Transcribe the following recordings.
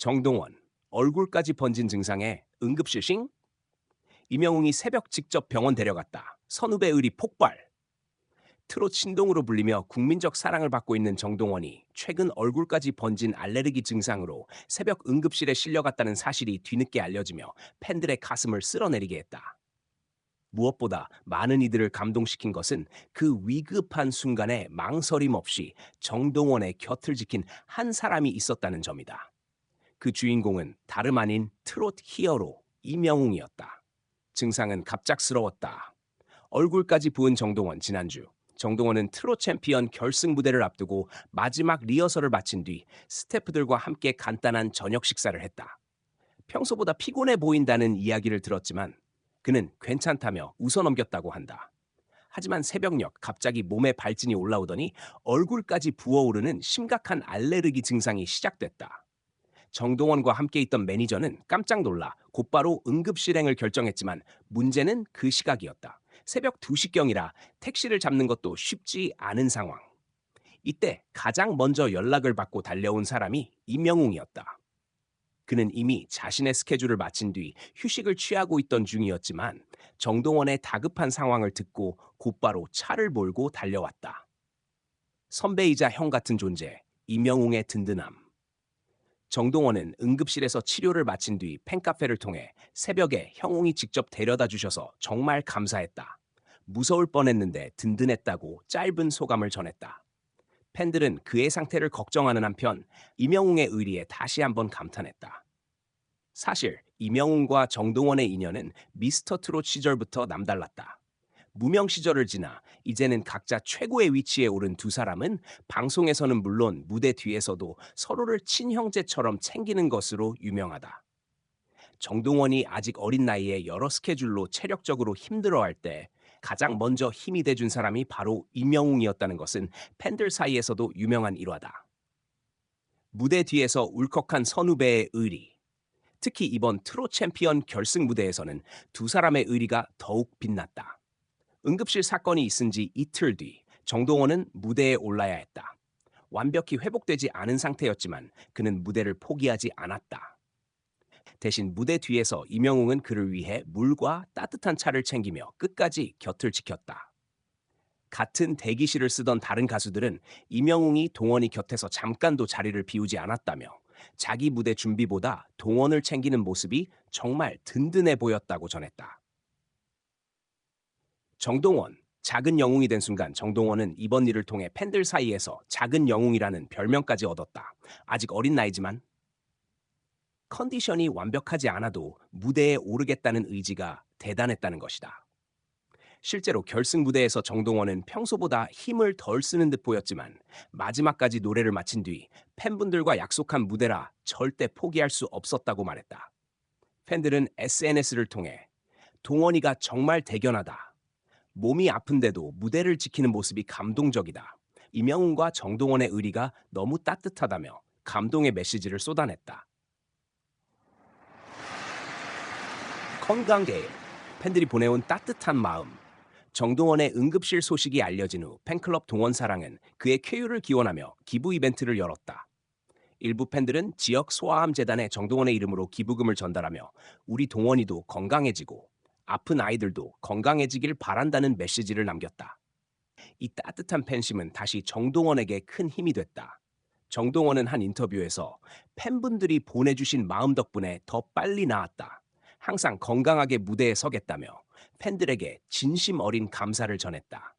정동원, 얼굴까지 번진 증상에 응급실 싱? 이명웅이 새벽 직접 병원 데려갔다. 선후배 의리 폭발. 트롯 신동으로 불리며 국민적 사랑을 받고 있는 정동원이 최근 얼굴까지 번진 알레르기 증상으로 새벽 응급실에 실려갔다는 사실이 뒤늦게 알려지며 팬들의 가슴을 쓸어내리게 했다. 무엇보다 많은 이들을 감동시킨 것은 그 위급한 순간에 망설임 없이 정동원의 곁을 지킨 한 사람이 있었다는 점이다. 그 주인공은 다름 아닌 트롯 히어로 이명웅이었다. 증상은 갑작스러웠다. 얼굴까지 부은 정동원. 지난주 정동원은 트롯 챔피언 결승 무대를 앞두고 마지막 리허설을 마친 뒤 스태프들과 함께 간단한 저녁 식사를 했다. 평소보다 피곤해 보인다는 이야기를 들었지만 그는 괜찮다며 웃어넘겼다고 한다. 하지만 새벽녘 갑자기 몸에 발진이 올라오더니 얼굴까지 부어오르는 심각한 알레르기 증상이 시작됐다. 정동원과 함께 있던 매니저는 깜짝 놀라 곧바로 응급실행을 결정했지만 문제는 그 시각이었다. 새벽 2시경이라 택시를 잡는 것도 쉽지 않은 상황. 이때 가장 먼저 연락을 받고 달려온 사람이 이명웅이었다. 그는 이미 자신의 스케줄을 마친 뒤 휴식을 취하고 있던 중이었지만 정동원의 다급한 상황을 듣고 곧바로 차를 몰고 달려왔다. 선배이자 형 같은 존재, 이명웅의 든든함. 정동원은 응급실에서 치료를 마친 뒤 팬카페를 통해 새벽에 형웅이 직접 데려다 주셔서 정말 감사했다. 무서울 뻔했는데 든든했다고 짧은 소감을 전했다. 팬들은 그의 상태를 걱정하는 한편 이명웅의 의리에 다시 한번 감탄했다. 사실 이명웅과 정동원의 인연은 미스터 트롯 시절부터 남달랐다. 무명 시절을 지나 이제는 각자 최고의 위치에 오른 두 사람은 방송에서는 물론 무대 뒤에서도 서로를 친형제처럼 챙기는 것으로 유명하다. 정동원이 아직 어린 나이에 여러 스케줄로 체력적으로 힘들어할 때 가장 먼저 힘이 돼준 사람이 바로 이명웅이었다는 것은 팬들 사이에서도 유명한 일화다. 무대 뒤에서 울컥한 선후배의 의리. 특히 이번 트롯 챔피언 결승 무대에서는 두 사람의 의리가 더욱 빛났다. 응급실 사건이 있은 지 이틀 뒤 정동원은 무대에 올라야 했다. 완벽히 회복되지 않은 상태였지만 그는 무대를 포기하지 않았다. 대신 무대 뒤에서 이명웅은 그를 위해 물과 따뜻한 차를 챙기며 끝까지 곁을 지켰다. 같은 대기실을 쓰던 다른 가수들은 이명웅이 동원이 곁에서 잠깐도 자리를 비우지 않았다며 자기 무대 준비보다 동원을 챙기는 모습이 정말 든든해 보였다고 전했다. 정동원, 작은 영웅이 된 순간 정동원은 이번 일을 통해 팬들 사이에서 작은 영웅이라는 별명까지 얻었다. 아직 어린 나이지만 컨디션이 완벽하지 않아도 무대에 오르겠다는 의지가 대단했다는 것이다. 실제로 결승 무대에서 정동원은 평소보다 힘을 덜 쓰는 듯 보였지만 마지막까지 노래를 마친 뒤 팬분들과 약속한 무대라 절대 포기할 수 없었다고 말했다. 팬들은 SNS를 통해 동원이가 정말 대견하다. 몸이 아픈데도 무대를 지키는 모습이 감동적이다. 이명웅과 정동원의 의리가 너무 따뜻하다며 감동의 메시지를 쏟아냈다. 건강계에 팬들이 보내온 따뜻한 마음. 정동원의 응급실 소식이 알려진 후 팬클럽 동원사랑은 그의 쾌유를 기원하며 기부 이벤트를 열었다. 일부 팬들은 지역 소아암 재단에 정동원의 이름으로 기부금을 전달하며 우리 동원이도 건강해지고 아픈 아이들도 건강해지길 바란다는 메시지를 남겼다. 이 따뜻한 팬심은 다시 정동원에게 큰 힘이 됐다. 정동원은 한 인터뷰에서 팬분들이 보내주신 마음 덕분에 더 빨리 나았다. 항상 건강하게 무대에 서겠다며 팬들에게 진심 어린 감사를 전했다.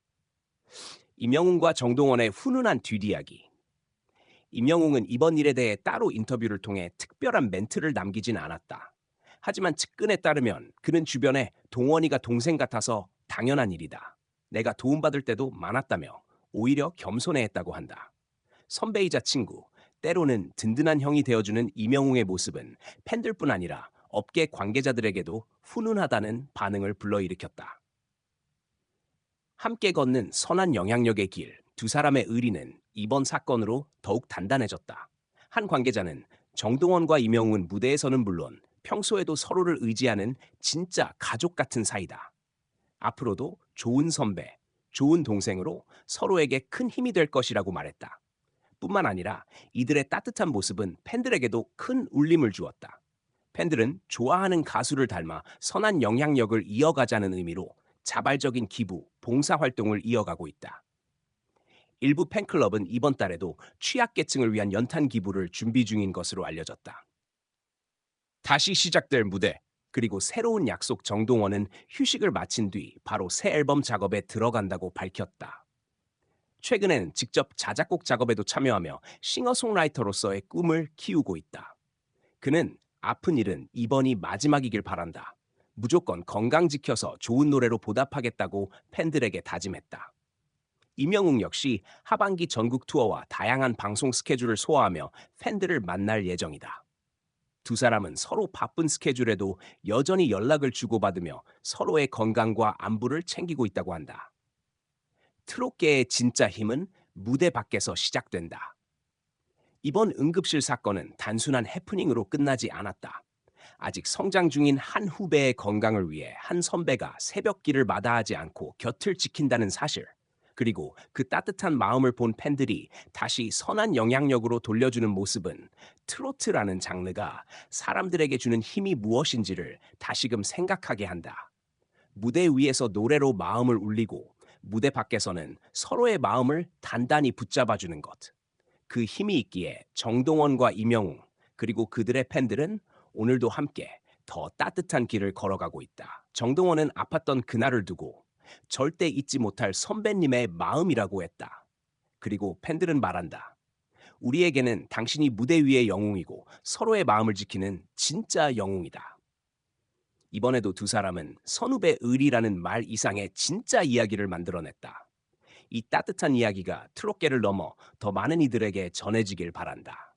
임영웅과 정동원의 훈훈한 뒷이야기. 임영웅은 이번 일에 대해 따로 인터뷰를 통해 특별한 멘트를 남기진 않았다. 하지만 측근에 따르면 그는 주변에 동원이가 동생 같아서 당연한 일이다. 내가 도움받을 때도 많았다며 오히려 겸손해했다고 한다. 선배이자 친구, 때로는 든든한 형이 되어주는 이명웅의 모습은 팬들뿐 아니라 업계 관계자들에게도 훈훈하다는 반응을 불러일으켰다. 함께 걷는 선한 영향력의 길, 두 사람의 의리는 이번 사건으로 더욱 단단해졌다. 한 관계자는 정동원과 이명웅은 무대에서는 물론 평소에도 서로를 의지하는 진짜 가족 같은 사이다. 앞으로도 좋은 선배, 좋은 동생으로 서로에게 큰 힘이 될 것이라고 말했다. 뿐만 아니라 이들의 따뜻한 모습은 팬들에게도 큰 울림을 주었다. 팬들은 좋아하는 가수를 닮아 선한 영향력을 이어가자는 의미로 자발적인 기부, 봉사 활동을 이어가고 있다. 일부 팬클럽은 이번 달에도 취약계층을 위한 연탄 기부를 준비 중인 것으로 알려졌다. 다시 시작될 무대, 그리고 새로운 약속. 정동원은 휴식을 마친 뒤 바로 새 앨범 작업에 들어간다고 밝혔다. 최근엔 직접 자작곡 작업에도 참여하며 싱어송라이터로서의 꿈을 키우고 있다. 그는 아픈 일은 이번이 마지막이길 바란다. 무조건 건강 지켜서 좋은 노래로 보답하겠다고 팬들에게 다짐했다. 임영웅 역시 하반기 전국 투어와 다양한 방송 스케줄을 소화하며 팬들을 만날 예정이다. 두 사람은 서로 바쁜 스케줄에도 여전히 연락을 주고받으며 서로의 건강과 안부를 챙기고 있다고 한다. 트롯계의 진짜 힘은 무대 밖에서 시작된다. 이번 응급실 사건은 단순한 해프닝으로 끝나지 않았다. 아직 성장 중인 한 후배의 건강을 위해 한 선배가 새벽길을 마다하지 않고 곁을 지킨다는 사실, 그리고 그 따뜻한 마음을 본 팬들이 다시 선한 영향력으로 돌려주는 모습은 트로트라는 장르가 사람들에게 주는 힘이 무엇인지를 다시금 생각하게 한다. 무대 위에서 노래로 마음을 울리고 무대 밖에서는 서로의 마음을 단단히 붙잡아주는 것. 그 힘이 있기에 정동원과 임영웅, 그리고 그들의 팬들은 오늘도 함께 더 따뜻한 길을 걸어가고 있다. 정동원은 아팠던 그날을 두고 절대 잊지 못할 선배님의 마음이라고 했다. 그리고 팬들은 말한다. 우리에게는 당신이 무대 위의 영웅이고 서로의 마음을 지키는 진짜 영웅이다. 이번에도 두 사람은 선후배 의리라는 말 이상의 진짜 이야기를 만들어냈다. 이 따뜻한 이야기가 트롯계를 넘어 더 많은 이들에게 전해지길 바란다.